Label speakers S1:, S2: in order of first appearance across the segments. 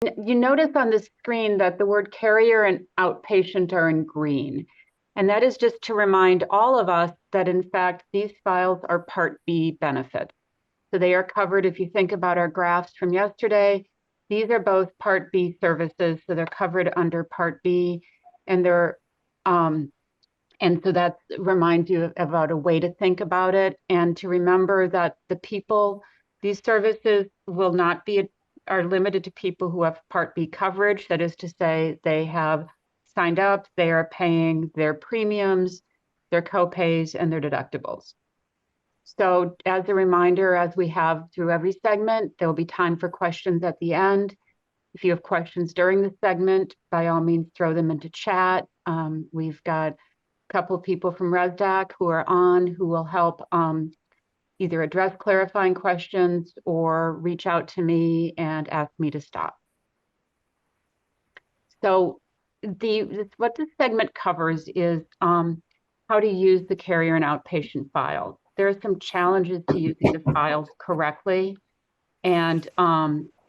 S1: You notice on the screen that the word carrier and outpatient are in green. And that is just to remind all of us that, in fact, these files are Part B benefits. So they are covered, if you think about our graphs from yesterday, these are both Part B services, so they're covered under Part B, and so that reminds you about a way to think about it, and to remember that these services will not are limited to people who have Part B coverage. That is to say, they have signed up, they are paying their premiums, their copays, and their deductibles. So as a reminder, as we have through every segment, there will be time for questions at the end. If you have questions during the segment, by all means, throw them into chat. We've got a couple of people from ResDAC who are on who will help either address clarifying questions or reach out to me and ask me to stop. So what this segment covers is how to use the carrier and outpatient files. There are some challenges to using the files correctly, and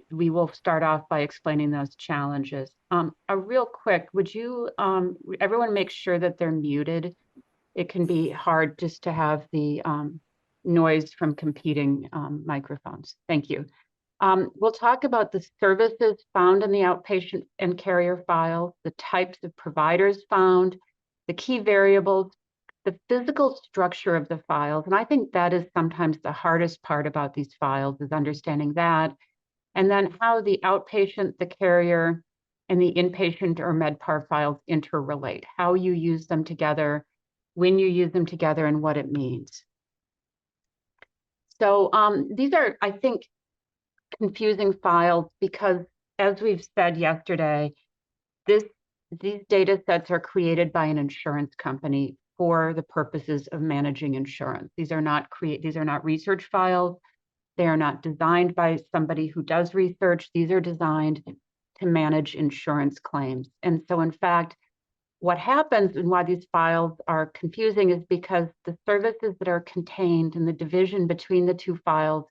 S1: we will start off by explaining those challenges. A real quick, would you, everyone make sure that they're muted? It can be hard just to have the noise from competing microphones. Thank you. We'll talk about the services found in the outpatient and carrier files, the types of providers found, the key variables, the physical structure of the files. And I think that is sometimes the hardest part about these files, is understanding that. And then how the outpatient, the carrier, and the inpatient or MedPAR files interrelate, how you use them together, when you use them together, and what it means. So these are, I think, confusing files because, as we've said yesterday, these data sets are created by an insurance company for the purposes of managing insurance. These are not research files. They are not designed by somebody who does research. These are designed to manage insurance claims. And so, in fact, what happens and why these files are confusing is because the services that are contained in the division between the two files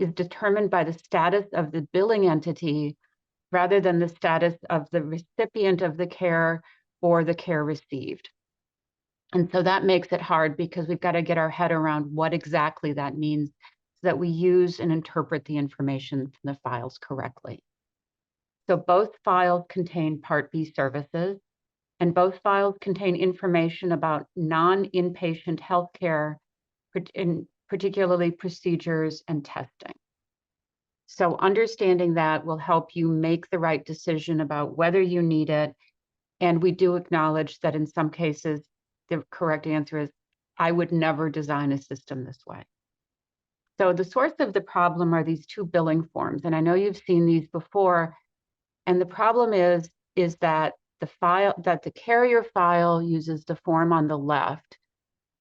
S1: is determined by the status of the billing entity rather than the status of the recipient of the care or the care received. And so that makes it hard because we've got to get our head around what exactly that means so that we use and interpret the information from the files correctly. So both files contain Part B services, and both files contain information about non-inpatient healthcare, particularly procedures and testing. So understanding that will help you make the right decision about whether you need it. And we do acknowledge that in some cases, the correct answer is, I would never design a system this way. So the source of the problem are these two billing forms. And I know you've seen these before. And the problem is that the carrier file uses the form on the left,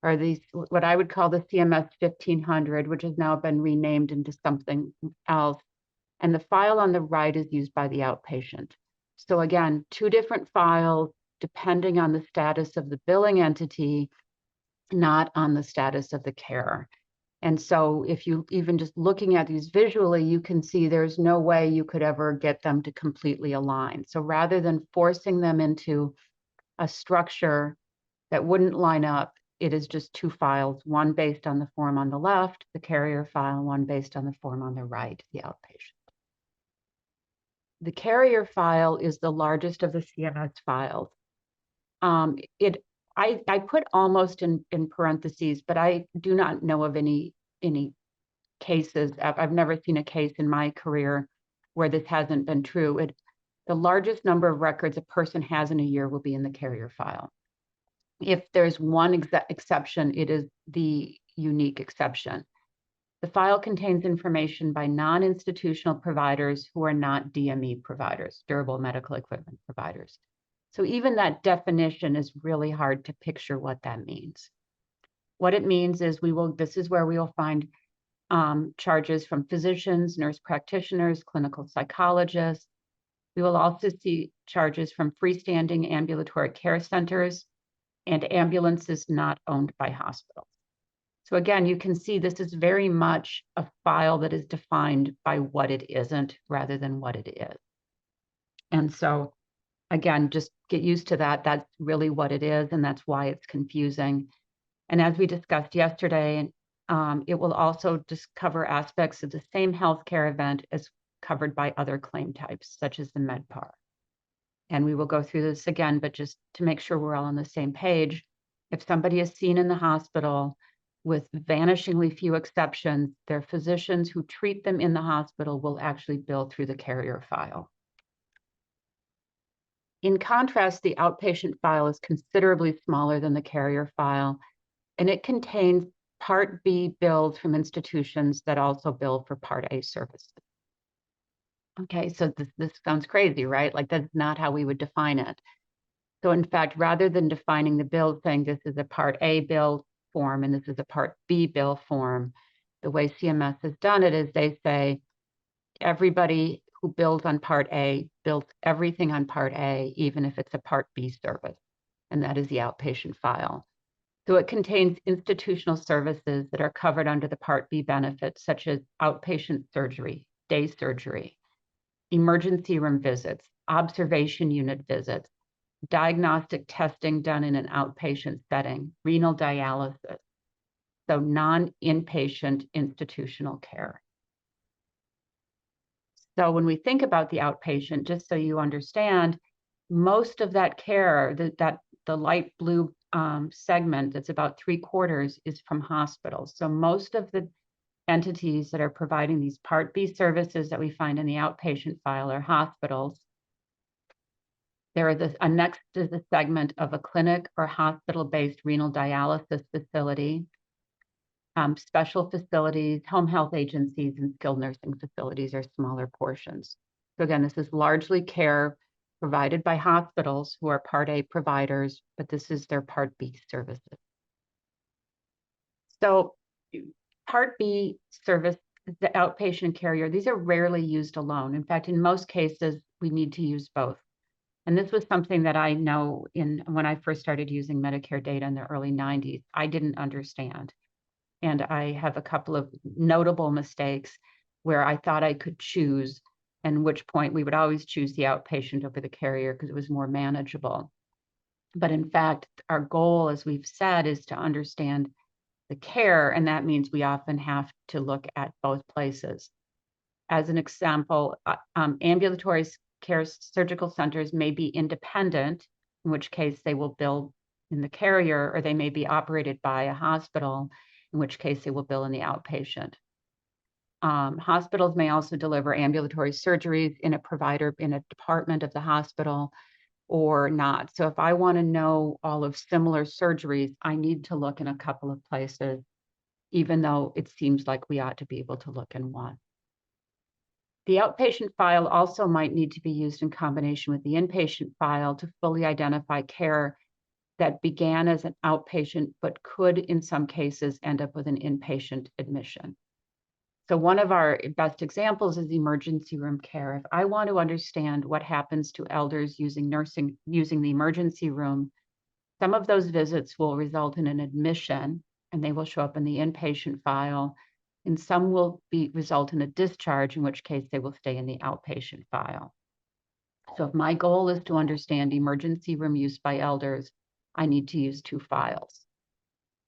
S1: or these, what I would call the CMS 1500, which has now been renamed into something else. And the file on the right is used by the outpatient. So again, two different files depending on the status of the billing entity, not on the status of the care. And so if you even just looking at these visually, you can see there's no way you could ever get them to completely align. So rather than forcing them into a structure that wouldn't line up, it is just two files, one based on the form on the left, the carrier file, and one based on the form on the right, the outpatient. The carrier file is the largest of the CMS files. I put almost in parentheses, but I do not know of any cases. I've never seen a case in my career where this hasn't been true. The largest number of records a person has in a year will be in the carrier file. If there's one exception, it is the unique exception. The file contains information by non-institutional providers who are not DME providers, durable medical equipment providers. So even that definition is really hard to picture what that means. What it means is this is where we will find charges from physicians, nurse practitioners, clinical psychologists. We will also see charges from freestanding ambulatory care centers and ambulances not owned by hospitals. So again, you can see this is very much a file that is defined by what it isn't rather than what it is. And so again, just get used to that. That's really what it is, and that's why it's confusing. And as we discussed yesterday, it will also just cover aspects of the same healthcare event as covered by other claim types, such as the MedPAR. And we will go through this again, but just to make sure we're all on the same page, if somebody is seen in the hospital with vanishingly few exceptions, their physicians who treat them in the hospital will actually bill through the carrier file. In contrast, the outpatient file is considerably smaller than the carrier file, and it contains Part B bills from institutions that also bill for Part A services. Okay, so this sounds crazy, right? Like that's not how we would define it. So in fact, rather than defining the bill saying this is a Part A bill form and this is a Part B bill form, the way CMS has done it is they say everybody who bills on Part A bills everything on Part A, even if it's a Part B service, and that is the outpatient file. So it contains institutional services that are covered under the Part B benefits, such as outpatient surgery, day surgery, emergency room visits, observation unit visits, diagnostic testing done in an outpatient setting, renal dialysis, so non-inpatient institutional care. So when we think about the outpatient, just so you understand, most of that care, the light blue segment, that's about 3/4, is from hospitals. So most of the entities that are providing these Part B services that we find in the outpatient file are hospitals. There is next is a segment of a clinic or hospital-based renal dialysis facility, special facilities, home health agencies, and skilled nursing facilities are smaller portions. So again, this is largely care provided by hospitals who are Part A providers, but this is their Part B services. So Part B service, the outpatient carrier, these are rarely used alone. In fact, in most cases, we need to use both. And this was something that I know when I first started using Medicare data in the early 90s, I didn't understand. And I have a couple of notable mistakes where I thought I could choose, and which point we would always choose the outpatient over the carrier because it was more manageable. But in fact, our goal, as we've said, is to understand the care, and that means we often have to look at both places. As an example, ambulatory care surgical centers may be independent, in which case they will bill in the carrier, or they may be operated by a hospital, in which case they will bill in the outpatient. Hospitals may also deliver ambulatory surgeries in a department of the hospital or not. So if I want to know all of similar surgeries, I need to look in a couple of places, even though it seems like we ought to be able to look in one. The outpatient file also might need to be used in combination with the inpatient file to fully identify care that began as an outpatient, but could in some cases end up with an inpatient admission. So one of our best examples is emergency room care. If I want to understand what happens to elders using the emergency room, some of those visits will result in an admission and they will show up in the inpatient file, and some will result in a discharge, in which case they will stay in the outpatient file. So if my goal is to understand emergency room use by elders, I need to use two files.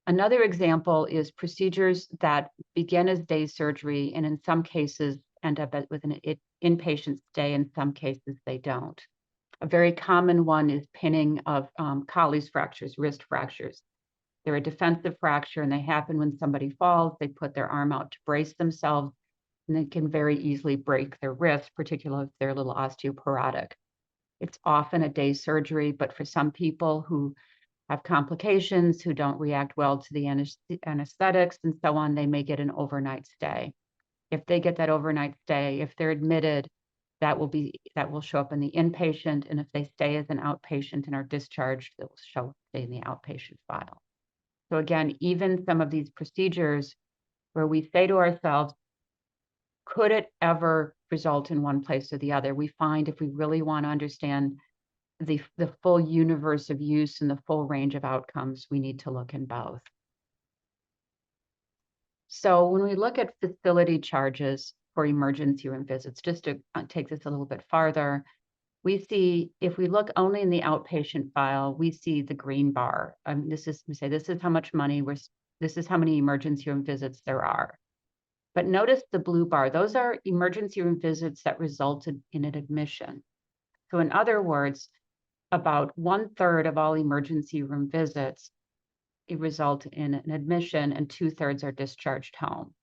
S1: Another example is procedures that begin as day surgery and in some cases end up with an inpatient stay, in some cases they don't. A very common one is pinning of Colles fractures, wrist fractures. They're a defensive fracture and they happen when somebody falls, they put their arm out to brace themselves, and they can very easily break their wrist, particularly if they're a little osteoporotic. It's often a day surgery, but for some people who have complications, who don't react well to the anesthetics and so on, they may get an overnight stay. If they get that overnight stay, if they're admitted, that will show up in the inpatient, and if they stay as an outpatient and are discharged, it will stay in the outpatient file. So again, even some of these procedures where we say to ourselves, could it ever result in one place or the other? We find if we really want to understand the full universe of use and the full range of outcomes, we need to look in both. So when we look at facility charges for emergency room visits, just to take this a little bit farther, we see, if we look only in the outpatient file, we see the green bar. This is how much money this is how many emergency room visits there are. But notice the blue bar, those are emergency room visits that resulted in an admission. So in other words, about 1/3 of all emergency room visits result in an admission and 2/3 are discharged home.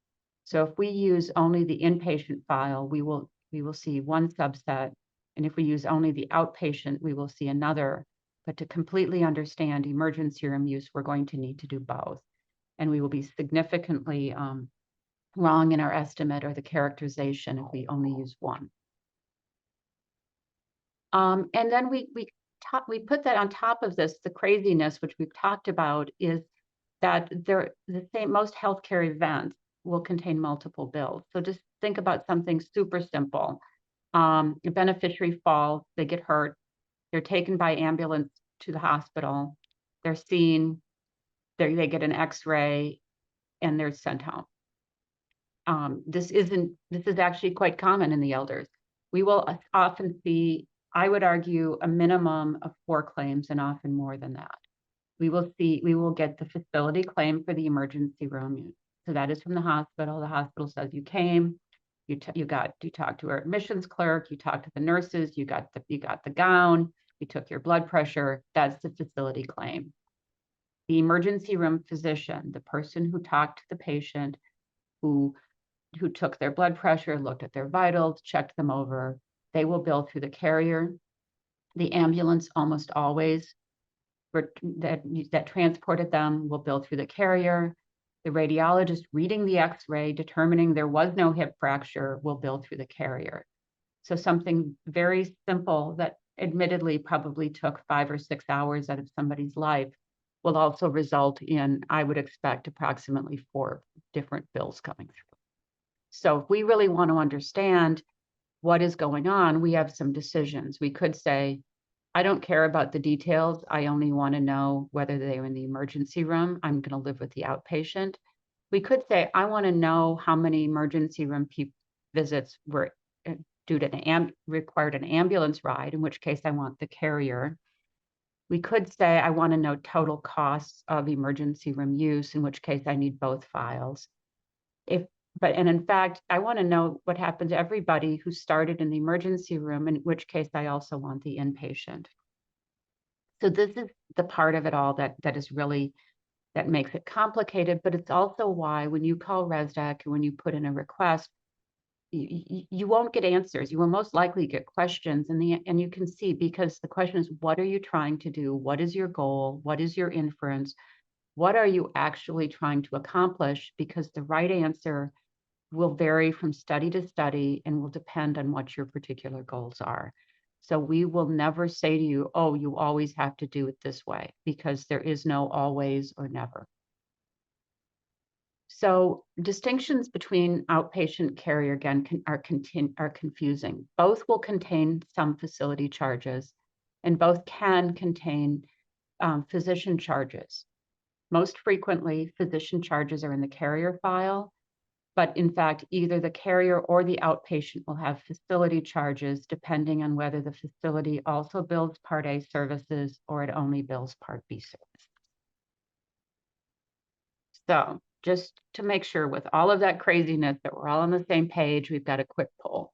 S1: So if we use only the inpatient file, we will see one subset. And if we use only the outpatient, we will see another. But to completely understand emergency room use, we're going to need to do both. And we will be significantly wrong in our estimate or the characterization if we only use one. And then we put that on top of this, the craziness, which we've talked about, is that most healthcare events will contain multiple bills. So just think about something super simple. A beneficiary falls, they get hurt, they're taken by ambulance to the hospital, they're seen, they get an X-ray, and they're sent home. This is actually quite common in the elders. We will often see, I would argue, a minimum of 4 claims and often more than that. We will get the facility claim for the emergency room. So that is from the hospital. The hospital says you came, you talked to our admissions clerk, you talked to the nurses, you got the gown, you took your blood pressure. That's the facility claim. The emergency room physician, the person who talked to the patient, who took their blood pressure, looked at their vitals, checked them over, they will bill through the carrier. The ambulance almost always that transported them will bill through the carrier. The radiologist reading the X-ray, determining there was no hip fracture, will bill through the carrier. So something very simple that admittedly probably took 5 or 6 hours out of somebody's life will also result in, I would expect, approximately 4 different bills coming through. So if we really want to understand what is going on, we have some decisions. We could say, I don't care about the details. I only want to know whether they were in the emergency room. I'm going to live with the outpatient. We could say, I want to know how many emergency room visits were due to required an ambulance ride, in which case I want the carrier. We could say, I want to know total costs of emergency room use, in which case I need both files. And in fact, I want to know what happened to everybody who started in the emergency room, in which case I also want the inpatient. So this is the part of it all that makes it complicated, but it's also why when you call ResDAC and when you put in a request, you won't get answers. You will most likely get questions, and you can see, because the question is, what are you trying to do? What is your goal? What is your inference? What are you actually trying to accomplish? Because the right answer will vary from study to study and will depend on what your particular goals are. So we will never say to you, oh, you always have to do it this way, because there is no always or never. So distinctions between outpatient carrier, again, are confusing. Both will contain some facility charges, and both can contain physician charges. Most frequently, physician charges are in the carrier file, but in fact, either the carrier or the outpatient will have facility charges depending on whether the facility also bills Part A services or it only bills Part B services. So just to make sure, with all of that craziness, that we're all on the same page, we've got a quick poll.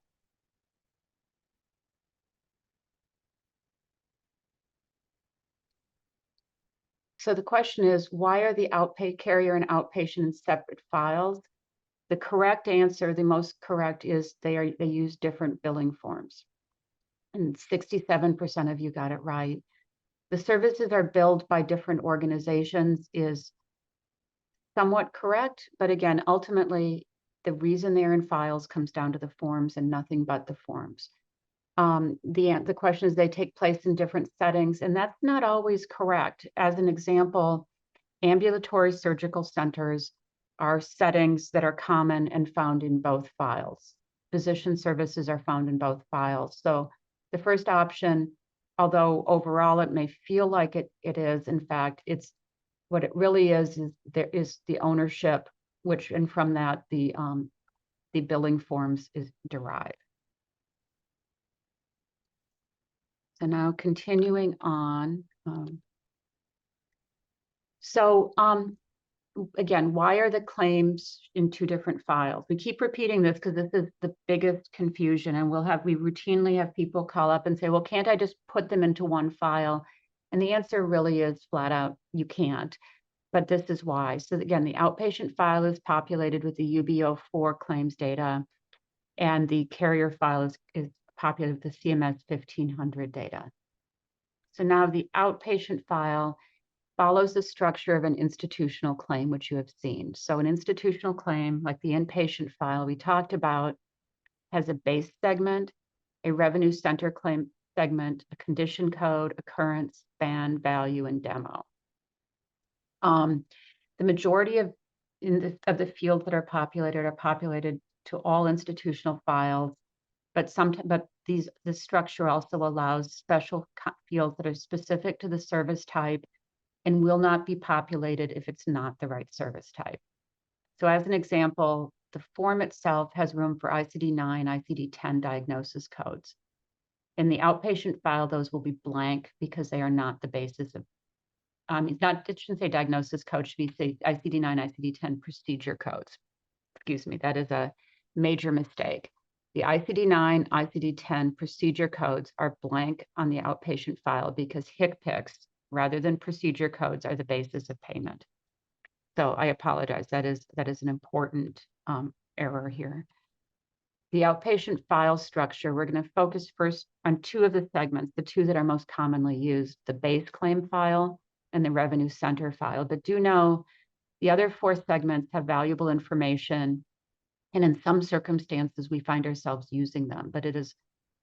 S1: So the question is, why are the carrier and outpatient in separate files? The correct answer, the most correct, is they use different billing forms. And 67% of you got it right. The services are billed by different organizations is somewhat correct, but again, ultimately, the reason they're in files comes down to the forms and nothing but the forms. The question is, they take place in different settings, and that's not always correct. As an example, ambulatory surgical centers are settings that are common and found in both files. Physician services are found in both files. So the first option, although overall it may feel like it is, in fact, it's what it really is there is the ownership, and from that the billing forms is derived. So now continuing on. Again, why are the claims in two different files? We keep repeating this because this is the biggest confusion, and we routinely have people call up and say, well, can't I just put them into one file? And the answer really is flat out, you can't. But this is why. So again, the outpatient file is populated with the UB04 claims data, and the carrier file is populated with the CMS 1500 data. So now the outpatient file follows the structure of an institutional claim, which you have seen. So an institutional claim, like the inpatient file we talked about, has a base segment, a revenue center claim segment, a condition code, occurrence, span, value, and demo. The majority of the fields that are populated to all institutional files, but the structure also allows special fields that are specific to the service type and will not be populated if it's not the right service type. So as an example, the form itself has room for ICD-9, ICD-10 diagnosis codes. In the outpatient file, those will be blank because they are not the basis of, it shouldn't say diagnosis code, should be say ICD-9, ICD-10 procedure codes. Excuse me, that is a major mistake. The ICD-9, ICD-10 procedure codes are blank on the outpatient file because HCPCS, rather than procedure codes, are the basis of payment. So I apologize. That is an important error here. The outpatient file structure, we're going to focus first on two of the segments, the two that are most commonly used, the base claim file and the revenue center file. But do know the other four segments have valuable information, and in some circumstances, we find ourselves using them, but it is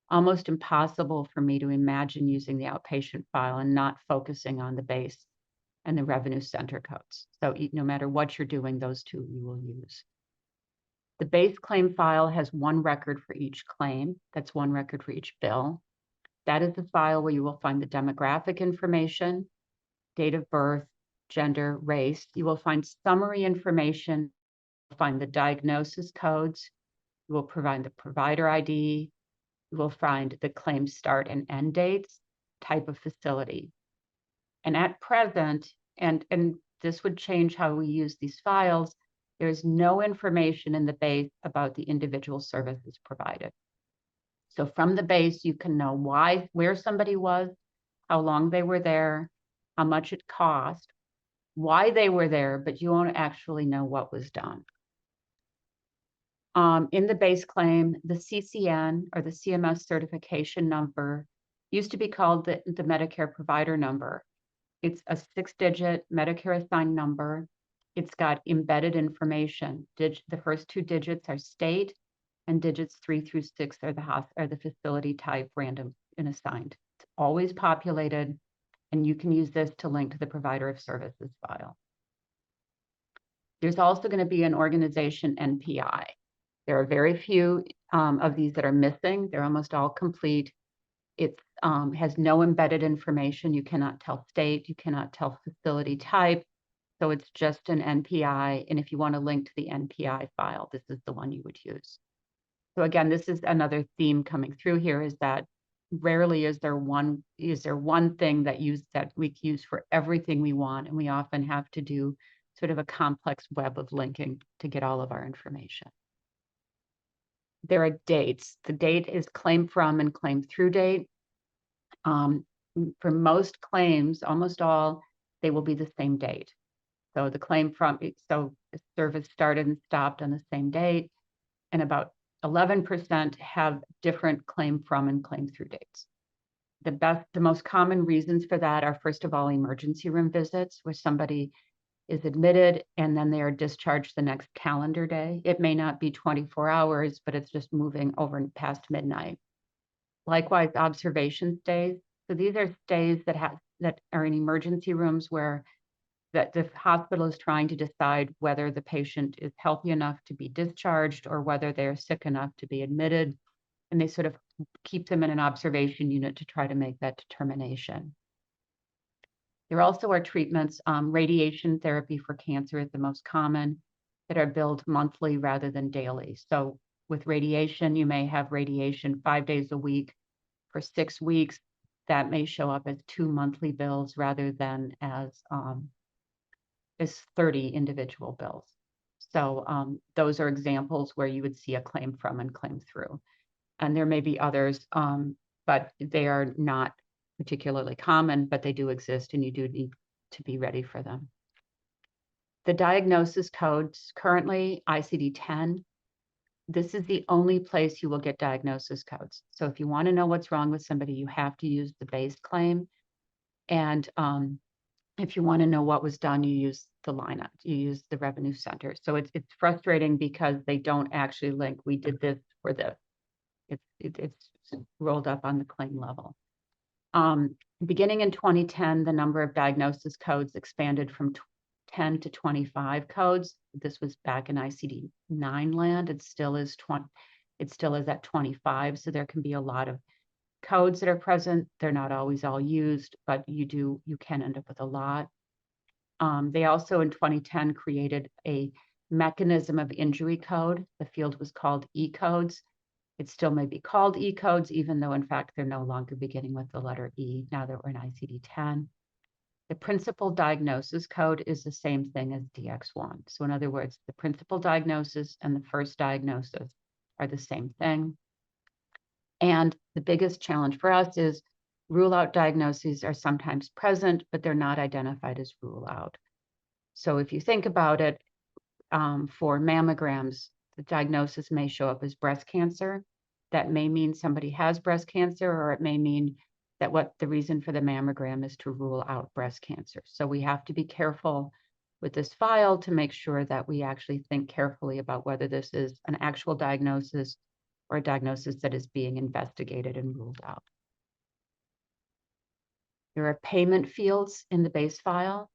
S1: almost impossible for me to imagine using the outpatient file and not focusing on the base and the revenue center codes. So no matter what you're doing, those two you will use. The base claim file has one record for each claim. That's one record for each bill. That is the file where you will find the demographic information, date of birth, gender, race. You will find summary information, find the diagnosis codes. You will provide the provider ID. You will find the claim start and end dates, type of facility. And at present, and this would change how we use these files, there's no information in the base about the individual services provided. So from the base, you can know where somebody was, how long they were there, how much it cost, why they were there, but you won't actually know what was done. In the base claim, the CCN, or the CMS certification number, used to be called the Medicare provider number. It's a 6-digit Medicare assigned number. It's got embedded information. The first 2 digits are state, and digits 3 through 6 are the facility type, random and assigned. It's always populated, and you can use this to link to the provider of services file. There's also going to be an organization NPI. There are very few of these that are missing. They're almost all complete. It has no embedded information. You cannot tell state. You cannot tell facility type. So it's just an NPI. And if you want to link to the NPI file, this is the one you would use. So again, this is another theme coming through here, is that rarely is there one thing that we use for everything we want. And we often have to do sort of a complex web of linking to get all of our information. There are dates. The date is claim from and claim through date. For most claims, almost all, they will be the same date. So the claim from, so the service started and stopped on the same date, and about 11% have different claim from and claim through dates. The most common reasons for that are, first of all, emergency room visits, where somebody is admitted and then they are discharged the next calendar day. It may not be 24 hours, but it's just moving over and past midnight. Likewise, observation stays. So these are stays that are in emergency rooms where the hospital is trying to decide whether the patient is healthy enough to be discharged or whether they're sick enough to be admitted. And they sort of keep them in an observation unit to try to make that determination. There also are treatments, radiation therapy for cancer is the most common, that are billed monthly rather than daily. So with radiation, you may have radiation 5 days a week for 6 weeks. that may show up as 2 monthly bills rather than as 30 individual bills. So those are examples where you would see a claim from and claim through. And there may be others, but they are not particularly common, but they do exist and you do need to be ready for them. The diagnosis codes, currently ICD-10, this is the only place you will get diagnosis codes. So if you want to know what's wrong with somebody, you have to use the base claim. And if you want to know what was done, you use the lineup, you use the revenue center. So it's frustrating because they don't actually link, we did this for this. It's rolled up on the claim level. Beginning in 2010, the number of diagnosis codes expanded from 10 to 25 codes. This was back in ICD-9 land. It still is at 25. So there can be a lot of codes that are present. They're not always all used, but you can end up with a lot. They also in 2010 created a mechanism of injury code. The field was called E-codes. It still may be called E-codes, even though in fact they're no longer beginning with the letter E now that we're in ICD-10. The principal diagnosis code is the same thing as DX1. So in other words, the principal diagnosis and the first diagnosis are the same thing. And the biggest challenge for us is rule out diagnoses are sometimes present, but they're not identified as rule out. So if you think about it, for mammograms, the diagnosis may show up as breast cancer. That may mean somebody has breast cancer, or it may mean that what the reason for the mammogram is to rule out breast cancer. So we have to be careful with this file to make sure that we actually think carefully about whether this is an actual diagnosis or a diagnosis that is being investigated and ruled out. There are payment fields in the base file.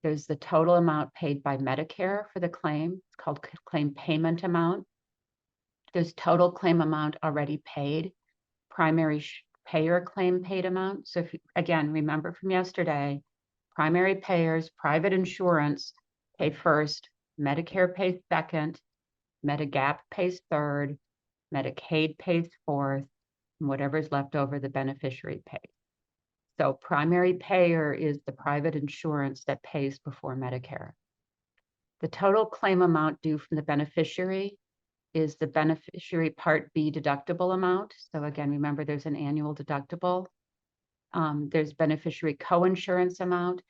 S1: There's the total amount paid by Medicare for the claim. It's called claim payment amount. There's total claim amount already paid, primary payer claim paid amount. So if you, again, remember from yesterday, primary payers, private insurance pay first, Medicare pays second, Medigap pays third, Medicaid pays fourth, and whatever's left over, the beneficiary pays. So primary payer is the private insurance that pays before Medicare. The total claim amount due from the beneficiary is the beneficiary Part B deductible amount. So again, remember there's an annual deductible. There's beneficiary coinsurance amount,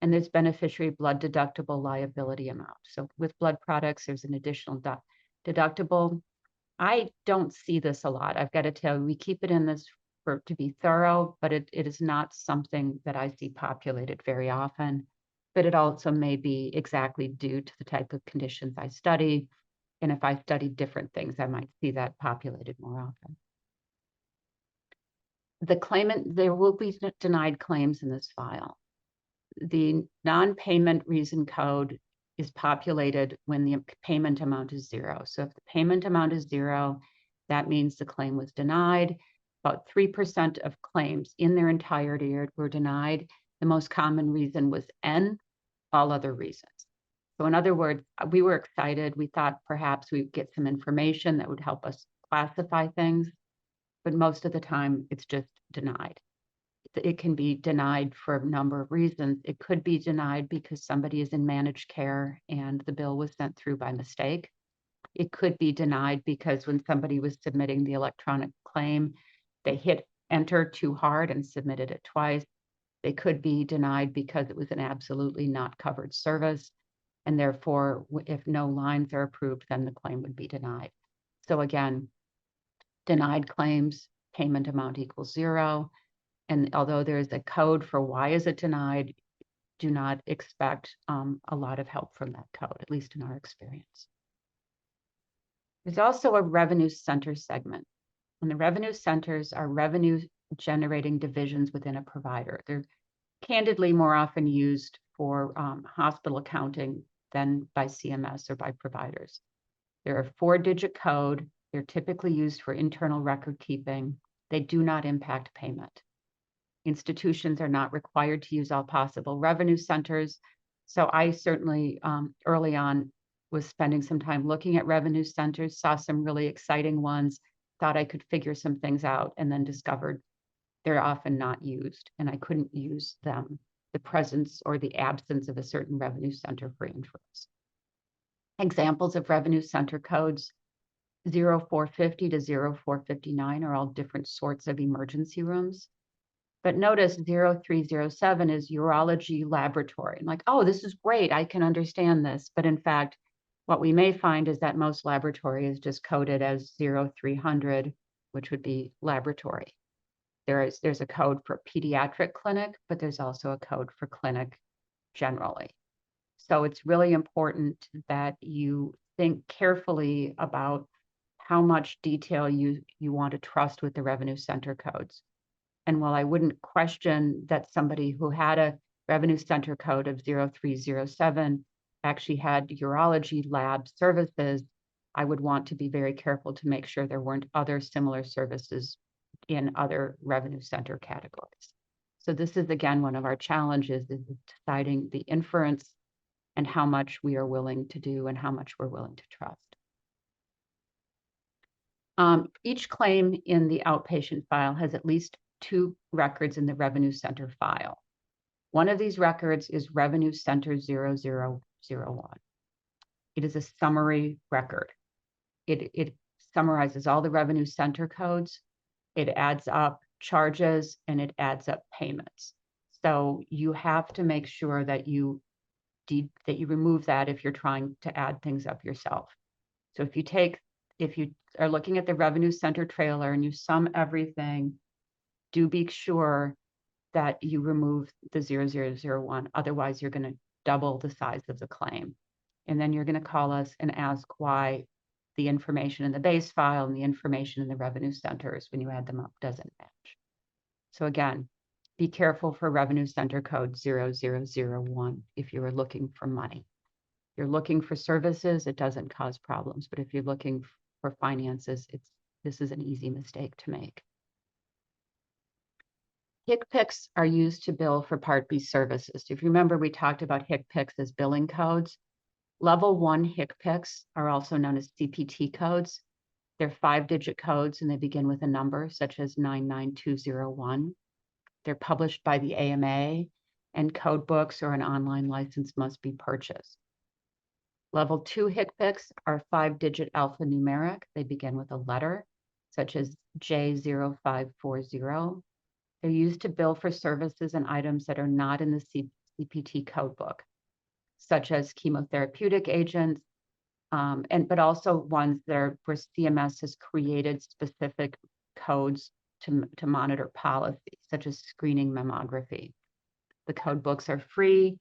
S1: and there's beneficiary blood deductible liability amount. So with blood products, there's an additional deductible. I don't see this a lot. I've got to tell you, we keep it in this to be thorough, but it is not something that I see populated very often. But it also may be exactly due to the type of conditions I study. And if I studied different things, I might see that populated more often. The claimant, there will be denied claims in this file. The non-payment reason code is populated when the payment amount is 0. So if the payment amount is 0, that means the claim was denied. About 3% of claims in their entirety were denied. The most common reason was N, all other reasons. So in other words, we were excited. We thought perhaps we'd get some information that would help us classify things, but most of the time it's just denied. It can be denied for a number of reasons. It could be denied because somebody is in managed care and the bill was sent through by mistake. It could be denied because when somebody was submitting the electronic claim, they hit enter too hard and submitted it twice. They could be denied because it was an absolutely not covered service. And therefore, if no lines are approved, then the claim would be denied. So again, denied claims, payment amount equals 0. And although there's a code for why is it denied, do not expect a lot of help from that code, at least in our experience. There's also a revenue center segment. And the revenue centers are revenue generating divisions within a provider. They're candidly more often used for hospital accounting than by CMS or by providers. They're a 4-digit code. They're typically used for internal record keeping. They do not impact payment. Institutions are not required to use all possible revenue centers. So I certainly early on was spending some time looking at revenue centers, saw some really exciting ones, thought I could figure some things out, and then discovered they're often not used, and I couldn't use them, the presence or the absence of a certain revenue center for inference. Examples of revenue center codes, 0450 to 0459 are all different sorts of emergency rooms. But notice 0307 is urology laboratory. I'm like, oh, this is great. I can understand this. But in fact, what we may find is that most laboratory is just coded as 0300, which would be laboratory. There's a code for pediatric clinic, but there's also a code for clinic generally. So it's really important that you think carefully about how much detail you want to trust with the revenue center codes. And while I wouldn't question that somebody who had a revenue center code of 0307 actually had urology lab services, I would want to be very careful to make sure there weren't other similar services in other revenue center categories. So this is, again, one of our challenges, is deciding the inference and how much we are willing to do and how much we're willing to trust. Each claim in the outpatient file has at least 2 records in the revenue center file. One of these records is revenue center 0001. It is a summary record. It summarizes all the revenue center codes. It adds up charges and it adds up payments. So you have to make sure that you remove that if you're trying to add things up yourself. So if you are looking at the revenue center trailer and you sum everything, do be sure that you remove the 0001. Otherwise, you're going to double the size of the claim. And then you're going to call us and ask why the information in the base file and the information in the revenue centers, when you add them up, doesn't match. So again, be careful for revenue center code 0001 if you are looking for money. If you're looking for services, it doesn't cause problems. But if you're looking for finances, this is an easy mistake to make. HCPCS are used to bill for Part B services. If you remember, we talked about HCPCS as billing codes. Level 1 HCPCS are also known as CPT codes. They're 5-digit codes and they begin with a number such as 99201. They're published by the AMA, and code books or an online license must be purchased. Level 2 HCPCS are 5-digit alphanumeric. They begin with a letter such as J0540. They're used to bill for services and items that are not in the CPT code book, such as chemotherapeutic agents, but also ones that are where CMS has created specific codes to monitor policy, such as screening mammography. The code books are free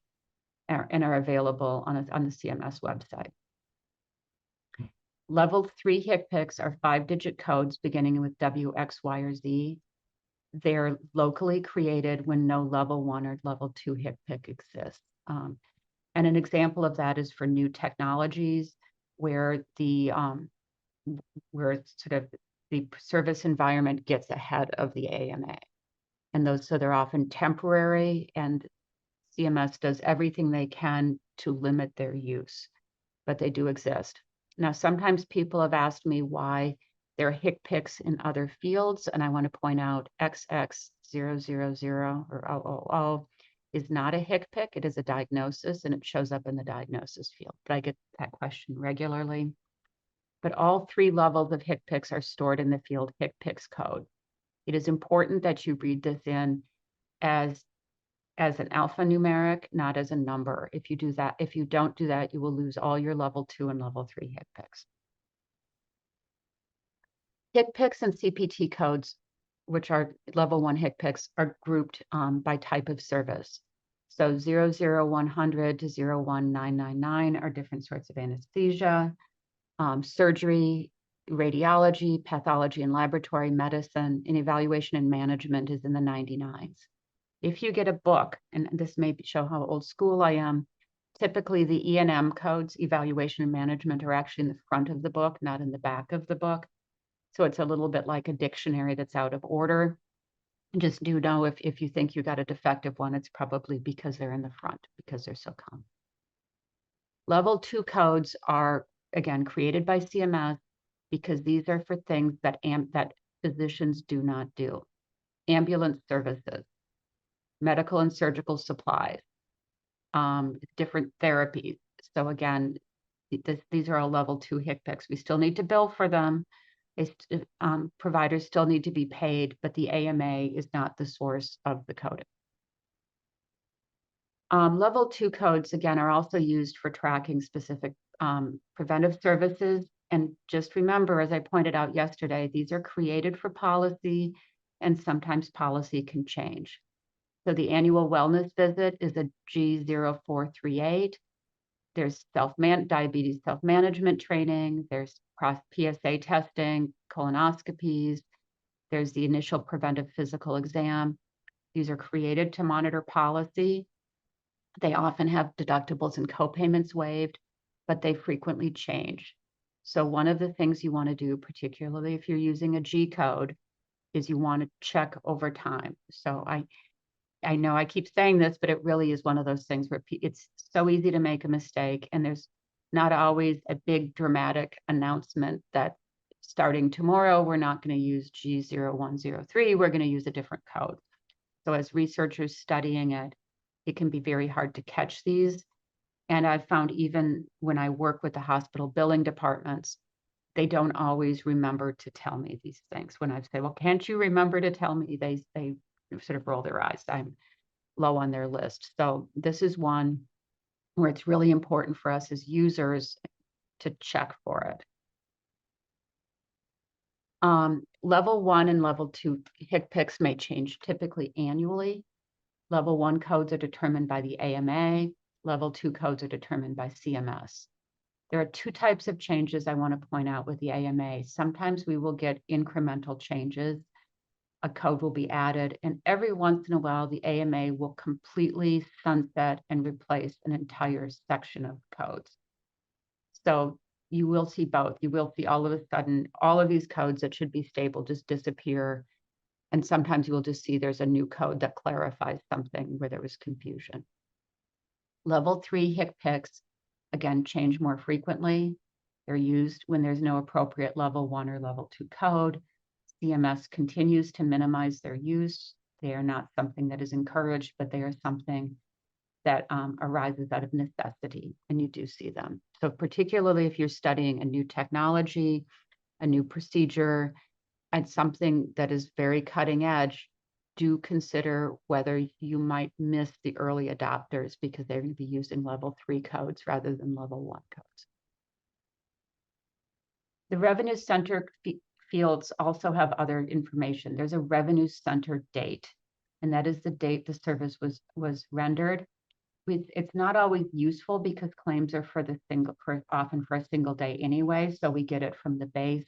S1: and are available on the CMS website. Level 3 HCPCS are 5-digit codes beginning with W, X, Y, or Z. They're locally created when no level 1 or level 2 HCPCS exists. And an example of that is for new technologies where sort of the service environment gets ahead of the AMA. And so they're often temporary, and CMS does everything they can to limit their use, but they do exist. Now, sometimes people have asked me why there are HCPCS in other fields, and I want to point out XX000 or 000 is not a HCPCS. It is a diagnosis, and it shows up in the diagnosis field. But I get that question regularly. But all 3 levels of HCPCS are stored in the field HCPCS code. It is important that you read this in as an alphanumeric, not as a number. If you don't do that, you will lose all your level 2 and level 3 HCPCS. HCPCS and CPT codes, which are level 1 HCPCS, are grouped by type of service. So 00100 to 01999 are different sorts of anesthesia, surgery, radiology, pathology and laboratory medicine, and evaluation and management is in the 99s. If you get a book, and this may show how old school I am, typically the E&M codes, evaluation and management, are actually in the front of the book, not in the back of the book. So it's a little bit like a dictionary that's out of order. Just do know if you think you got a defective one, it's probably because they're in the front, because they're so common. Level 2 codes are, again, created by CMS because these are for things that physicians do not do. ambulance services, medical and surgical supplies, different therapies. So again, these are all level 2 HCPCS. We still need to bill for them. Providers still need to be paid, but the AMA is not the source of the coding. Level 2 codes, again, are also used for tracking specific preventive services. And just remember, as I pointed out yesterday, these are created for policy, and sometimes policy can change. So the annual wellness visit is a G0438. There's diabetes self-management training. There's PSA testing, colonoscopies. There's the initial preventive physical exam. These are created to monitor policy. They often have deductibles and co-payments waived, but they frequently change. So one of the things you want to do, particularly if you're using a G code, is you want to check over time. So I know I keep saying this, but it really is one of those things where it's so easy to make a mistake, and there's not always a big dramatic announcement that starting tomorrow, we're not going to use G0103, we're going to use a different code. So as researchers studying it, it can be very hard to catch these. And I've found even when I work with the hospital billing departments, they don't always remember to tell me these things. When I say, well, can't you remember to tell me? They sort of roll their eyes. I'm low on their list. So this is one where it's really important for us as users to check for it. Level 1 and level 2 HCPCS may change typically annually. Level 1 codes are determined by the AMA. Level 2 codes are determined by CMS. There are 2 types of changes I want to point out with the AMA. Sometimes we will get incremental changes. A code will be added, and every once in a while, the AMA will completely sunset and replace an entire section of codes. So you will see both. You will see all of a sudden, all of these codes that should be stable just disappear. And sometimes you will just see there's a new code that clarifies something where there was confusion. Level 3 HCPCS, again, change more frequently. They're used when there's no appropriate level 1 or level 2 code. CMS continues to minimize their use. They are not something that is encouraged, but they are something that arises out of necessity, and you do see them. So particularly if you're studying a new technology, a new procedure, and something that is very cutting edge, do consider whether you might miss the early adopters because they're going to be using level 3 codes rather than level 1 codes. The revenue center fields also have other information. There's a revenue center date, and that is the date the service was rendered. It's not always useful because claims are often for a single day anyway, so we get it from the base.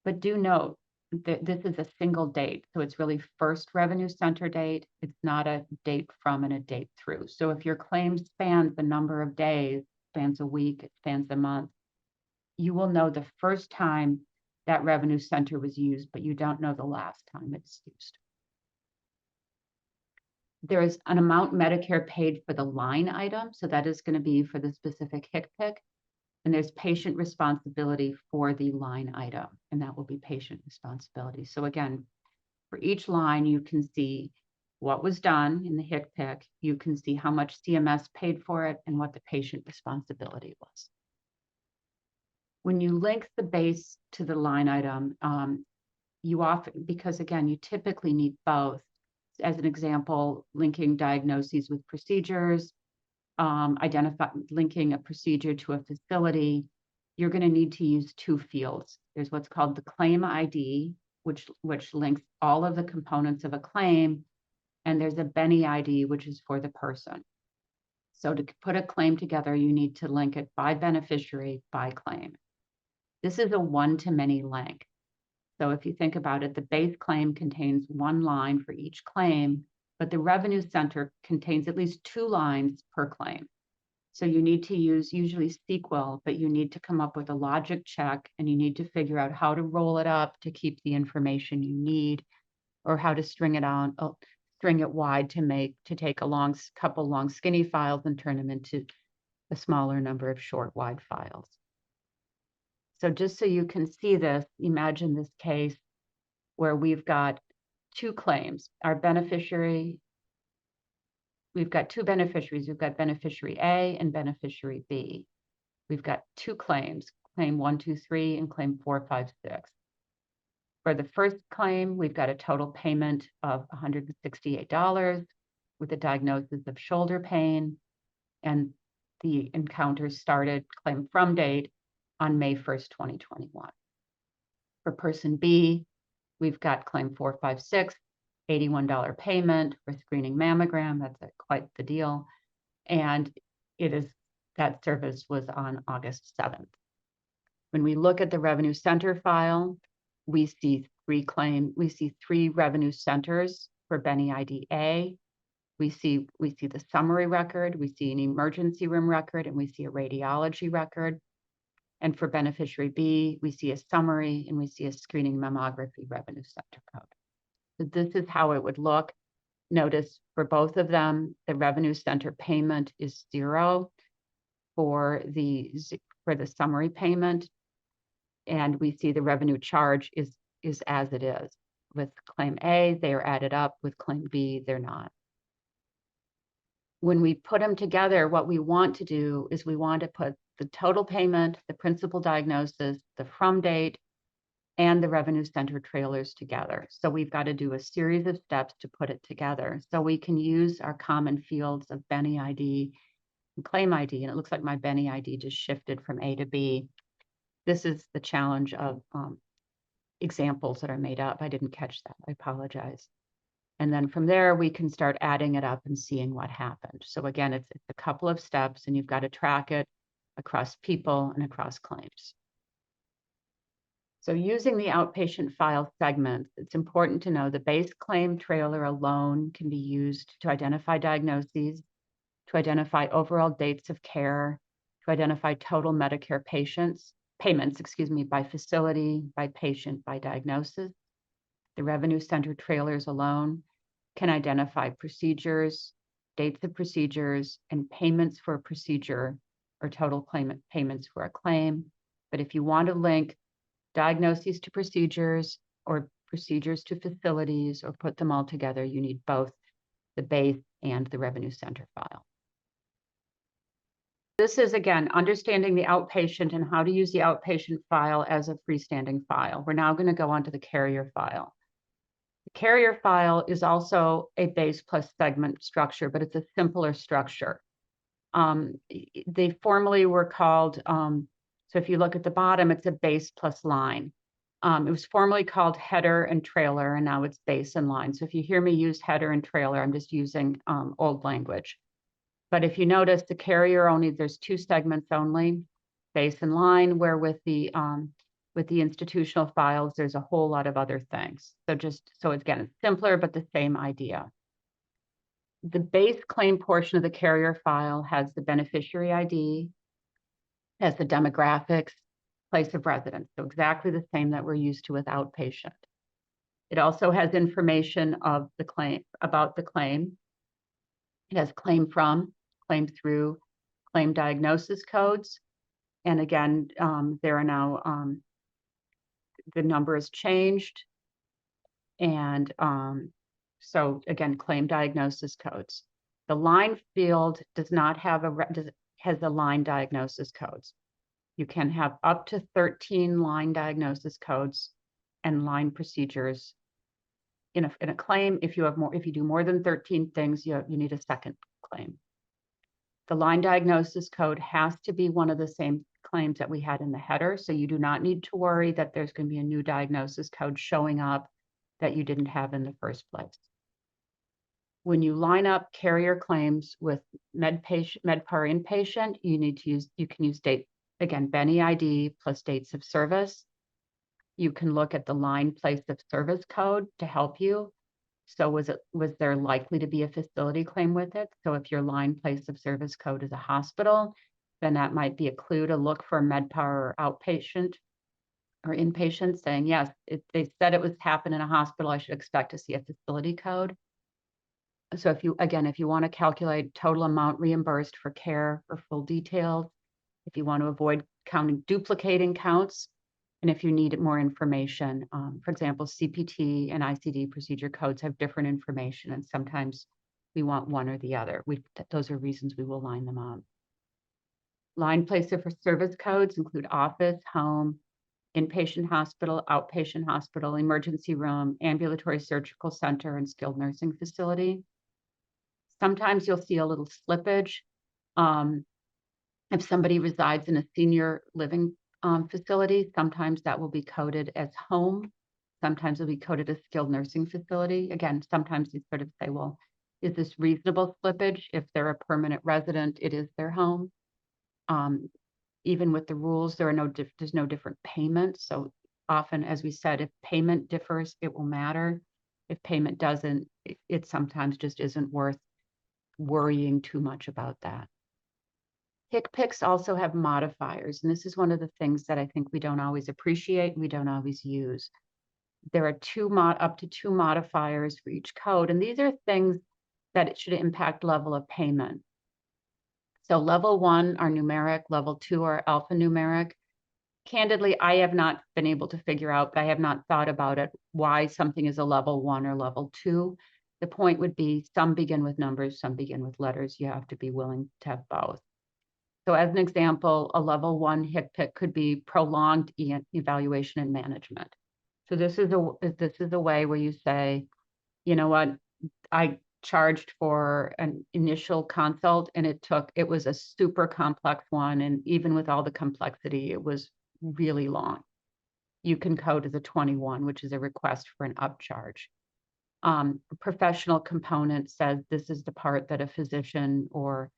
S1: But do note that this is a single date, so it's really first revenue center date. It's not a date from and a date through. So if your claim spans a number of days, spans a week, it spans a month, you will know the first time that revenue center was used, but you don't know the last time it's used. There is an amount Medicare paid for the line item, so that is going to be for the specific HCPCS, and there's patient responsibility for the line item, and that will be patient responsibility. So again, for each line, you can see what was done in the HCPCS, you can see how much CMS paid for it, and what the patient responsibility was. When you link the base to the line item, you often, because again, you typically need both. As an example, linking diagnoses with procedures, linking a procedure to a facility, you're going to need to use 2 fields. There's what's called the claim ID, which links all of the components of a claim, and there's a Benny ID, which is for the person. So to put a claim together, you need to link it by beneficiary, by claim. This is a one-to-many link. So if you think about it, the base claim contains 1 line for each claim, but the revenue center contains at least 2 lines per claim. So you need to use usually SQL, but you need to come up with a logic check, and you need to figure out how to roll it up to keep the information you need, or how to string it wide to take a couple long skinny files and turn them into a smaller number of short wide files. So just so you can see this, imagine this case where we've got two claims. Our beneficiary, we've got two beneficiaries. We've got beneficiary A and beneficiary B. We've got two claims, claim 123 and claim 456. For the first claim, we've got a total payment of $168 with a diagnosis of shoulder pain, and the encounter started claim from date on May 1st, 2021. For person B, we've got claim 456, $81 payment for screening mammogram. That's quite the deal. And that service was on August 7th. When we look at the revenue center file, we see three revenue centers for Benny ID A. We see the summary record, we see an emergency room record, and we see a radiology record. And for beneficiary B, we see a summary and we see a screening mammography revenue center code. So this is how it would look. Notice for both of them, the revenue center payment is 0 for the summary payment. And we see the revenue charge is as it is. With claim A, they are added up. With claim B, they're not. When we put them together, what we want to do is we want to put the total payment, the principal diagnosis, the from date, and the revenue center trailers together. So we've got to do a series of steps to put it together. So we can use our common fields of Benny ID and claim ID. And it looks like my Benny ID just shifted from A to B. This is the challenge of examples that are made up. I didn't catch that. I apologize. And then from there, we can start adding it up and seeing what happened. So again, it's a couple of steps, and you've got to track it across people and across claims. So using the outpatient file segments, it's important to know the base claim trailer alone can be used to identify diagnoses, to identify overall dates of care, to identify total Medicare payments, by facility, by patient, by diagnosis. The revenue center trailers alone can identify procedures, dates of procedures, and payments for a procedure or total payments for a claim. But if you want to link diagnoses to procedures or procedures to facilities or put them all together, you need both the base and the revenue center file. This is, again, understanding the outpatient and how to use the outpatient file as a freestanding file. We're now going to go on to the carrier file. The carrier file is also a base plus segment structure, but it's a simpler structure. They formerly were called, so if you look at the bottom, it's a base plus line. It was formerly called header and trailer, and now it's base and line. So if you hear me use header and trailer, I'm just using old language. But if you notice, the carrier there's two segments only, base and line, where with the institutional files, there's a whole lot of other things. So again, it's simpler, but the same idea. The base claim portion of the carrier file has the beneficiary ID, has the demographics, place of residence. So exactly the same that we're used to with outpatient. It also has information of the claim, about the claim. It has claim from, claim through, claim diagnosis codes. And again, there are now, the number has changed. And so again, claim diagnosis codes. The line field does not have has the line diagnosis codes. You can have up to 13 line diagnosis codes and line procedures in a claim. If you do more than 13 things, you need a second claim. The line diagnosis code has to be one of the same claims that we had in the header. So you do not need to worry that there's going to be a new diagnosis code showing up that you didn't have in the first place. When you line up carrier claims with MedPar inpatient, you can use date, again, Benny ID plus dates of service. You can look at the line place of service code to help you. So was there likely to be a facility claim with it? So if your line place of service code is a hospital, then that might be a clue to look for MedPar or outpatient or inpatient, saying, yes, they said it was happened in a hospital, I should expect to see a facility code. So if you want to calculate total amount reimbursed for care for full details, if you want to avoid duplicating counts, And if you need more information, for example, CPT and ICD procedure codes have different information, and sometimes we want one or the other. Those are reasons we will line them up. Line place of service codes include office, home, inpatient hospital, outpatient hospital, emergency room, ambulatory surgical center, and skilled nursing facility. Sometimes you'll see a little slippage. If somebody resides in a senior living facility, sometimes that will be coded as home. Sometimes it'll be coded as skilled nursing facility. Again, sometimes you sort of say, well, is this reasonable slippage? If they're a permanent resident, it is their home. Even with the rules, there's no different payment. So often, as we said, if payment differs, it will matter. If payment doesn't, it sometimes just isn't worth worrying too much about that. HCPCS also have modifiers, and this is one of the things that I think we don't always appreciate and we don't always use. There are up to two modifiers for each code, and these are things that it should impact level of payment. So level 1 are numeric, level 2 are alphanumeric. Candidly, I have not been able to figure out, but I have not thought about it, why something is a level 1 or level 2. The point would be some begin with numbers, some begin with letters. You have to be willing to have both. So as an example, a level 1 HCPCS could be prolonged evaluation and management. So this is a way where you say, you know what, I charged for an initial consult and it was a super complex one. And even with all the complexity, it was really long. You can code as a 21, which is a request for an upcharge. Professional component says this is the part that a physician or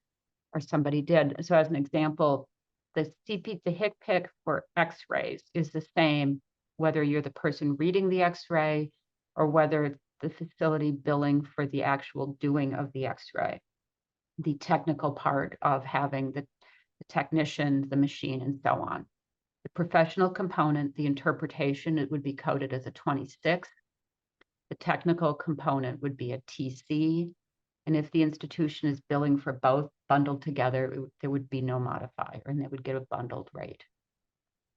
S1: somebody did. So as an example, the HCPCS for x-rays is the same, whether you're the person reading the x-ray or whether it's the facility billing for the actual doing of the x-ray, the technical part of having the technician, the machine, and so on. The professional component, the interpretation, it would be coded as a 26. The technical component would be a TC. And if the institution is billing for both bundled together, there would be no modifier and they would get a bundled rate.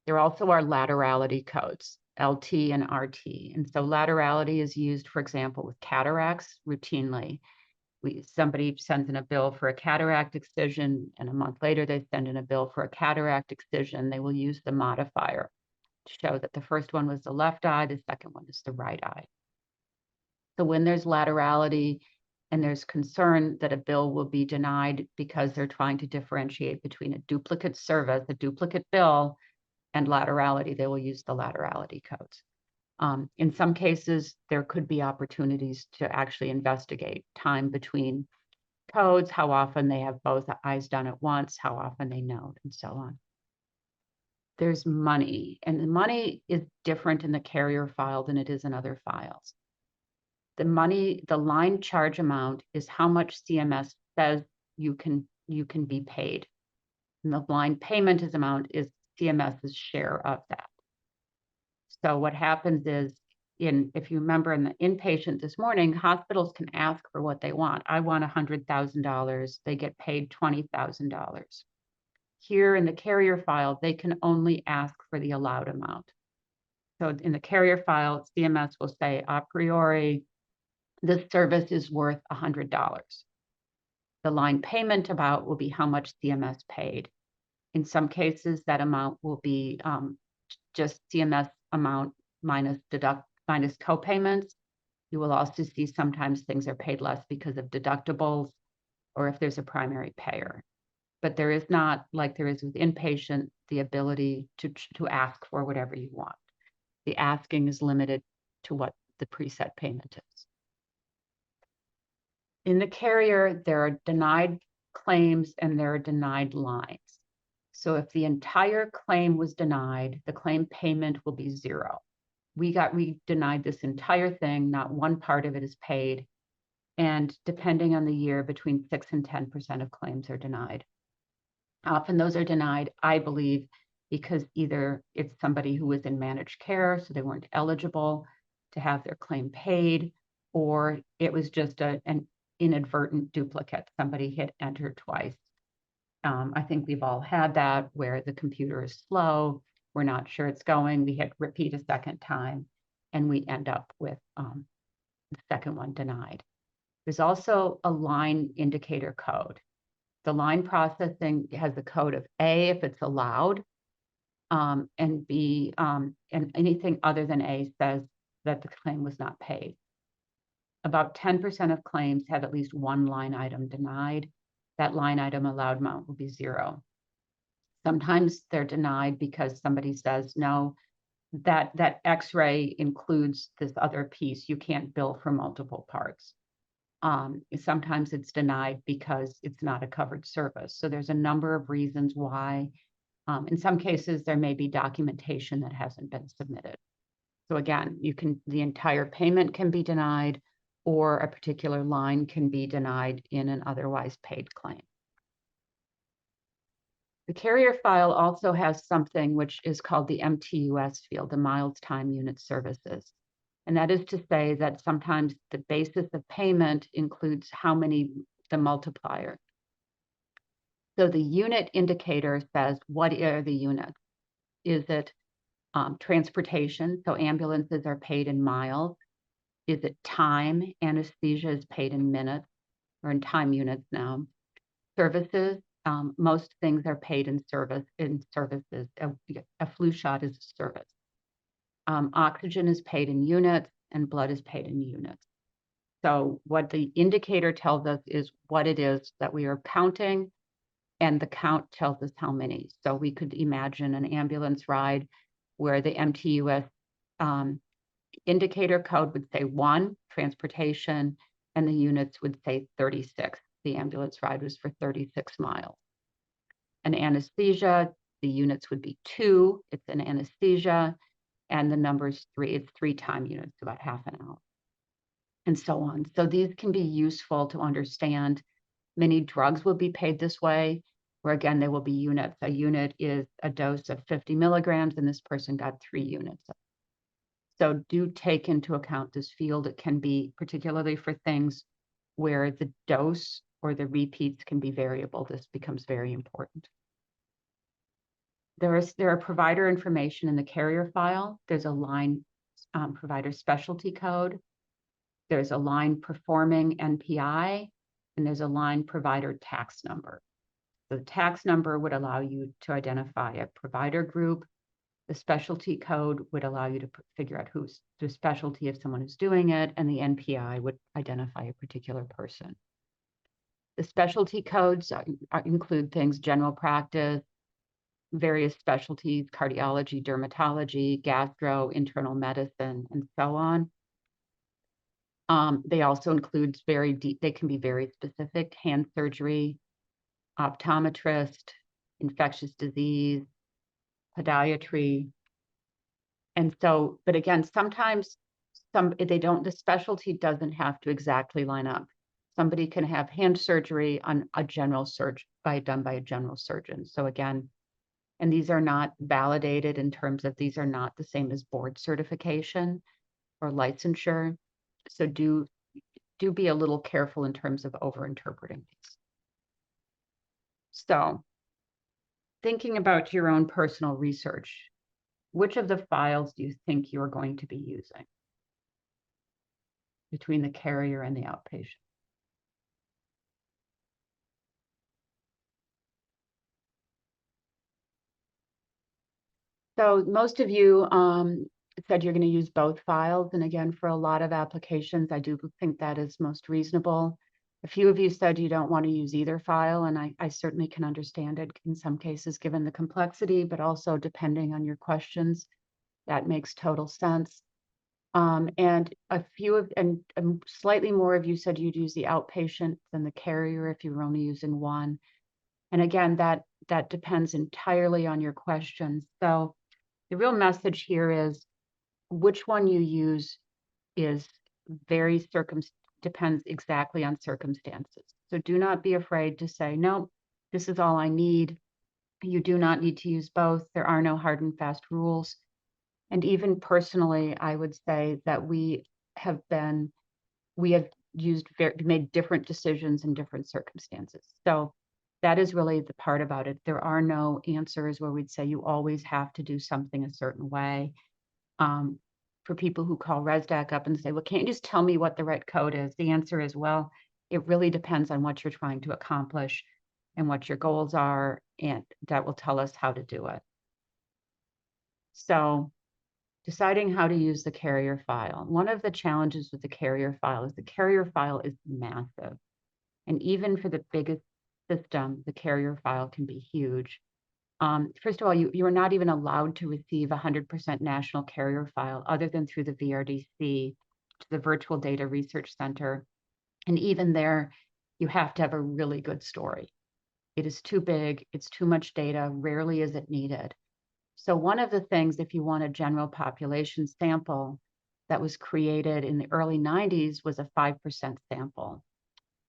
S1: There also are laterality codes, LT and RT. And so laterality is used, for example, with cataracts routinely. Somebody sends in a bill for a cataract excision, and a month later they send in a bill for a cataract excision. They will use the modifier to show that the first one was the left eye, the second one is the right eye. So when there's laterality, and there's concern that a bill will be denied because they're trying to differentiate between a duplicate service, a duplicate bill, and laterality, they will use the laterality codes. In some cases, there could be opportunities to actually investigate time between codes, how often they have both eyes done at once, how often they note, and so on. There's money, and the money is different in the carrier file than it is in other files. The money, the line charge amount is how much CMS says you can be paid. And the line payment amount is CMS's share of that. So what happens is, if you remember in the inpatient this morning, hospitals can ask for what they want. I want $100,000. They get paid $20,000. Here in the carrier file, they can only ask for the allowed amount. So in the carrier file, CMS will say a priori, this service is worth $100. The line payment amount will be how much CMS paid. In some cases, that amount will be just CMS amount minus copayments. You will also see sometimes things are paid less because of deductibles or if there's a primary payer. But there is not, like there is with inpatient, the ability to ask for whatever you want. The asking is limited to what the preset payment is. In the carrier, there are denied claims and there are denied lines. So if the entire claim was denied, the claim payment will be 0. We denied this entire thing, not one part of it is paid. And depending on the year, between 6 and 10% of claims are denied. Often those are denied, I believe, because either it's somebody who was in managed care, so they weren't eligible to have their claim paid, or it was just an inadvertent duplicate. Somebody hit enter twice. I think we've all had that where the computer is slow we're not sure it's going. We hit repeat a second time, and we end up with the second one denied. There's also a line indicator code. The line processing has a code of A if it's allowed, and B, and anything other than A says that the claim was not paid. About 10% of claims have at least one line item denied. That line item allowed amount will be 0. Sometimes they're denied because somebody says, no, that X-ray includes this other piece. You can't bill for multiple parts. Sometimes it's denied because it's not a covered service. So there's a number of reasons why. In some cases, there may be documentation that hasn't been submitted. So again, the entire payment can be denied, or a particular line can be denied in an otherwise paid claim. The carrier file also has something which is called the MTUS field, the Miles Time Unit Services. And that is to say that sometimes the basis of payment includes the multiplier. So the unit indicator says, what are the units? Is it transportation? So ambulances are paid in miles. Is it time? Anesthesia is paid in minutes or in time units now. Services, most things are paid in services. A flu shot is a service. Oxygen is paid in units and blood is paid in units. So what the indicator tells us is what it is that we are counting, and the count tells us how many. So we could imagine an ambulance ride where the MTUS indicator code would say 1, transportation, and the units would say 36. The ambulance ride was for 36 miles. An anesthesia, the units would be 2, it's an anesthesia, and the number's 3, it's 3 time units, about half an hour, and so on. So these can be useful to understand. Many drugs will be paid this way, where again, there will be units. A unit is a dose of 50 milligrams, and this person got 3 units. So do take into account this field. It can be particularly for things where the dose or the repeats can be variable. This becomes very important. There are provider information in the carrier file. There's a line provider specialty code. There's a line performing NPI, and there's a line provider tax number. The tax number would allow you to identify a provider group. The specialty code would allow you to figure out who's the specialty of someone who's doing it, and the NPI would identify a particular person. The specialty codes include things general practice, various specialties, cardiology, dermatology, gastro, internal medicine, and so on. They also include they can be very specific: hand surgery, optometrist, infectious disease, podiatry. And so, but again, sometimes the specialty doesn't have to exactly line up. Somebody can have hand surgery on a general done by a general surgeon. So again, and these are not validated in terms of, these are not the same as board certification or licensure. So do be a little careful in terms of over-interpreting these. So thinking about your own personal research, which of the files do you think you're going to be using between the carrier and the outpatient? So most of you said you're going to use both files. And again, for a lot of applications, I do think that is most reasonable. A few of you said you don't want to use either file, and I certainly can understand it in some cases, given the complexity, but depending on your questions, that makes total sense. And slightly more of you said you'd use the outpatient than the carrier if you were only using one. And again, that depends entirely on your questions. So the real message here is which one you use is depends exactly on circumstances. So do not be afraid to say, no, this is all I need. You do not need to use both. There are no hard and fast rules. And even personally, I would say that we have made different decisions in different circumstances. So that is really the part about it. There are no answers where we'd say you always have to do something a certain way. For people who call ResDAC up and say, well, can't you just tell me what the right code is? The answer is, well, it really depends on what you're trying to accomplish and what your goals are, and that will tell us how to do it. So deciding how to use the carrier file. One of the challenges with the carrier file is the carrier file is massive. And even for the biggest system, the carrier file can be huge. First of all, you are not even allowed to receive 100% national carrier file other than through the VRDC to the Virtual Data Research Center. And even there, you have to have a really good story. It is too big, it's too much data, rarely is it needed. So one of the things, if you want a general population sample that was created in the early 90s was a 5% sample.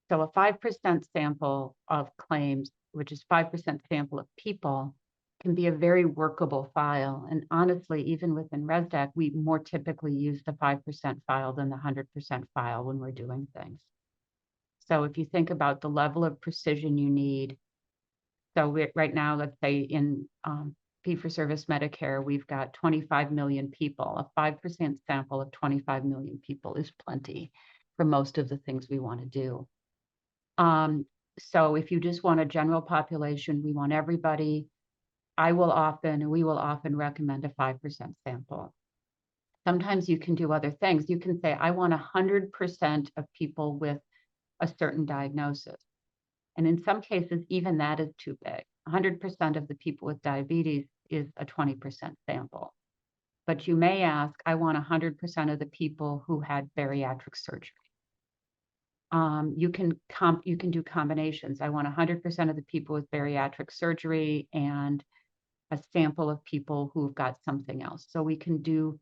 S1: So a 5% sample of claims, which is 5% sample of people, can be a very workable file. And honestly, even within ResDAC, we more typically use the 5% file than the 100% file when we're doing things. So if you think about the level of precision you need, so right now, let's say in fee-for-service Medicare, we've got 25 million people. A 5% sample of 25 million people is plenty for most of the things we want to do. So if you just want a general population, we want everybody, we will often recommend a 5% sample. Sometimes you can do other things. You can say, I want 100% of people with a certain diagnosis. And in some cases, even that is too big. 100% of the people with diabetes is a 20% sample. But you may ask, I want 100% of the people who had bariatric surgery. You can do combinations. I want 100% of the people with bariatric surgery and a sample of people who've got something else. So we can do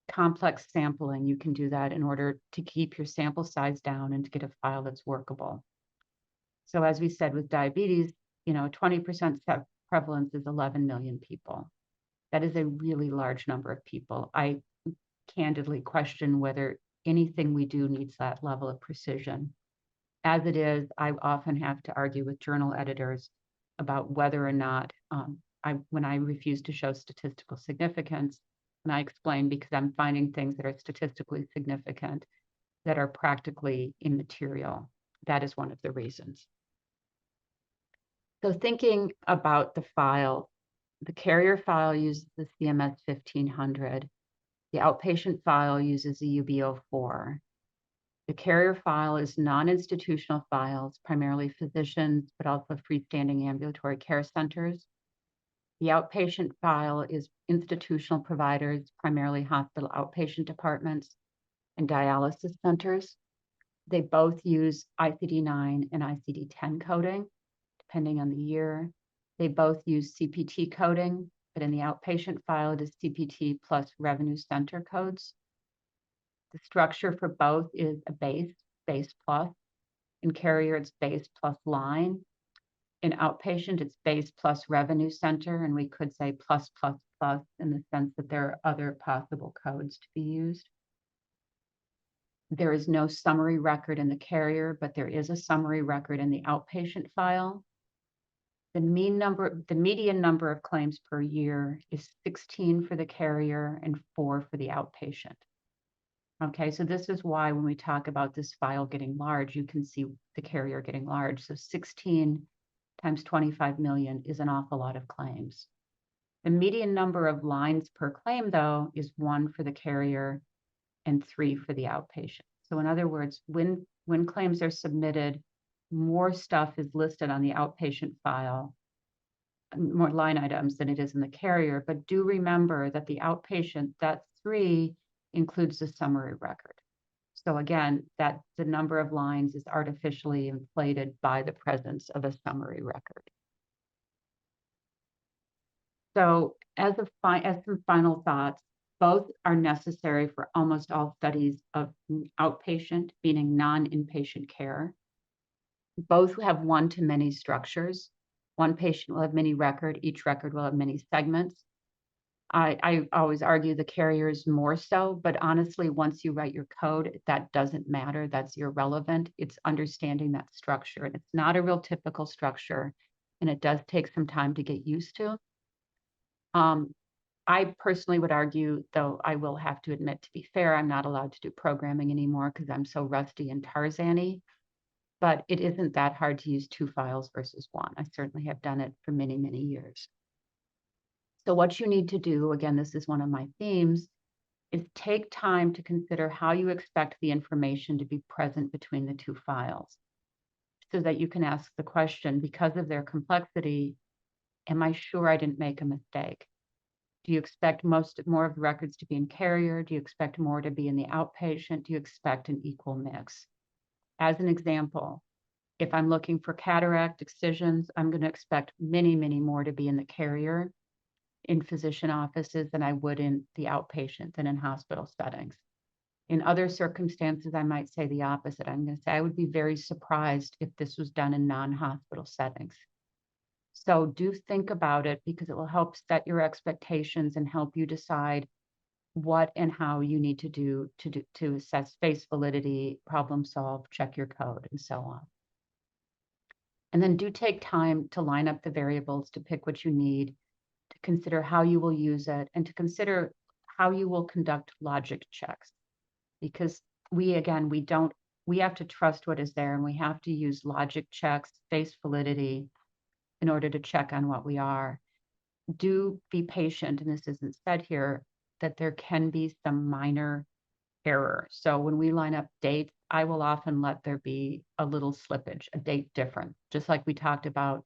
S1: complex sampling. You can do that in order to keep your sample size down and to get a file that's workable. So as we said with diabetes, 20% prevalence is 11 million people. That is a really large number of people. I candidly question whether anything we do needs that level of precision. As it is, I often have to argue with journal editors about whether or not, when I refuse to show statistical significance, and I explain because I'm finding things that are statistically significant that are practically immaterial. That is one of the reasons. So thinking about the file, the carrier file uses the CMS 1500. The outpatient file uses the UB04. The carrier file is non-institutional files, primarily physicians, but also freestanding ambulatory care centers. The outpatient file is institutional providers, primarily hospital outpatient departments and dialysis centers. They both use ICD-9 and ICD-10 coding, depending on the year. They both use CPT coding, but in the outpatient file, it is CPT plus revenue center codes. The structure for both is a base plus. In carrier, it's base plus line. In outpatient, it's base plus revenue center, and we could say plus plus plus in the sense that there are other possible codes to be used. There is no summary record in the carrier, but there is a summary record in the outpatient file. The median number of claims per year is 16 for the carrier and 4 for the outpatient. Okay, so this is why when we talk about this file getting large, you can see the carrier getting large. So 16 times 25 million is an awful lot of claims. The median number of lines per claim, though, is 1 for the carrier and 3 for the outpatient. So in other words, when claims are submitted, more stuff is listed on the outpatient file, more line items than it is in the carrier. But do remember that the outpatient, that 3 includes the summary record. So again, that the number of lines is artificially inflated by the presence of a summary record. So as some final thoughts, both are necessary for almost all studies of outpatient, meaning non-inpatient care. Both have one-to-many structures. One patient will have many record, each record will have many segments. I always argue the carriers more so, but honestly, once you write your code, that doesn't matter. That's irrelevant. It's understanding that structure. And it's not a real typical structure, and it does take some time to get used to. I personally would argue, though I will have to admit, to be fair, I'm not allowed to do programming anymore because I'm so rusty and Tarzan-y, but it isn't that hard to use 2 files versus 1. I certainly have done it for many, many years. So what you need to do, again, this is one of my themes, is take time to consider how you expect the information to be present between the 2 files so that you can ask the question, because of their complexity, am I sure I didn't make a mistake? Do you expect more of the records to be in Carrier? Do you expect more to be in the outpatient? Do you expect an equal mix? As an example, if I'm looking for cataract excisions, I'm going to expect many, many more to be in the Carrier in physician offices than I would in the outpatient than in hospital settings. In other circumstances, I might say the opposite. I'm going to say I would be very surprised if this was done in non-hospital settings. So do think about it because it will help set your expectations and help you decide what and how you need to do to assess face validity, problem solve, check your code, and so on. And then do take time to line up the variables, to pick what you need, to consider how you will use it, and to consider how you will conduct logic checks. Because we have to trust what is there, and we have to use logic checks, face validity, in order to check on what we are. Do be patient, and this isn't said here, that there can be some minor error. So when we line up dates, I will often let there be a little slippage, a date difference, just like we talked about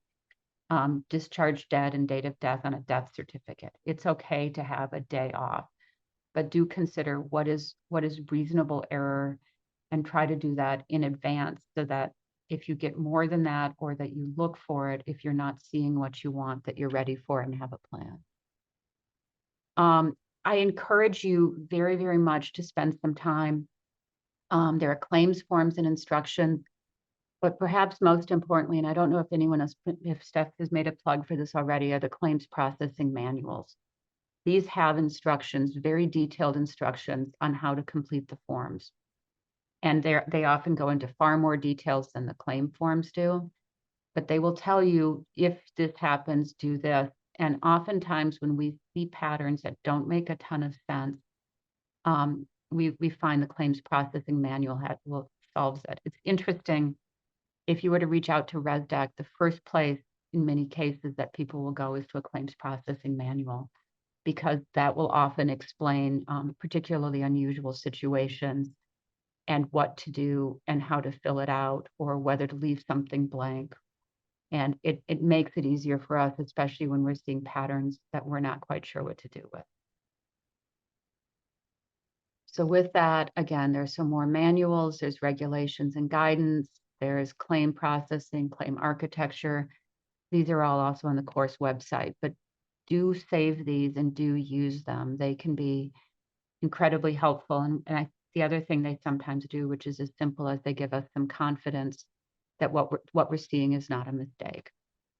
S1: discharge dead and date of death on a death certificate. It's okay to have a day off, but do consider what is reasonable error and try to do that in advance so that if you get more than that or that you look for it, if you're not seeing what you want, that you're ready for it and have a plan. I encourage you very, very much to spend some time. There are claims forms and instructions, but perhaps most importantly, and I don't know if anyone else, if Steph has made a plug for this already, are the claims processing manuals. These have instructions, very detailed instructions on how to complete the forms. And they often go into far more details than the claim forms do, but they will tell you if this happens, do this. And oftentimes when we see patterns that don't make a ton of sense, we find the claims processing manual solves it. It's interesting. If you were to reach out to ResDAC, the first place in many cases that people will go is to a claims processing manual, because that will often explain particularly unusual situations and what to do and how to fill it out or whether to leave something blank. And it makes it easier for us, especially when we're seeing patterns that we're not quite sure what to do with. So with that, again, there's some more manuals, there's regulations and guidance, there's claim processing, claim architecture. These are all also on the course website, but do save these and do use them. They can be incredibly helpful. And the other thing they sometimes do, which is as simple as they give us some confidence that what we're seeing is not a mistake.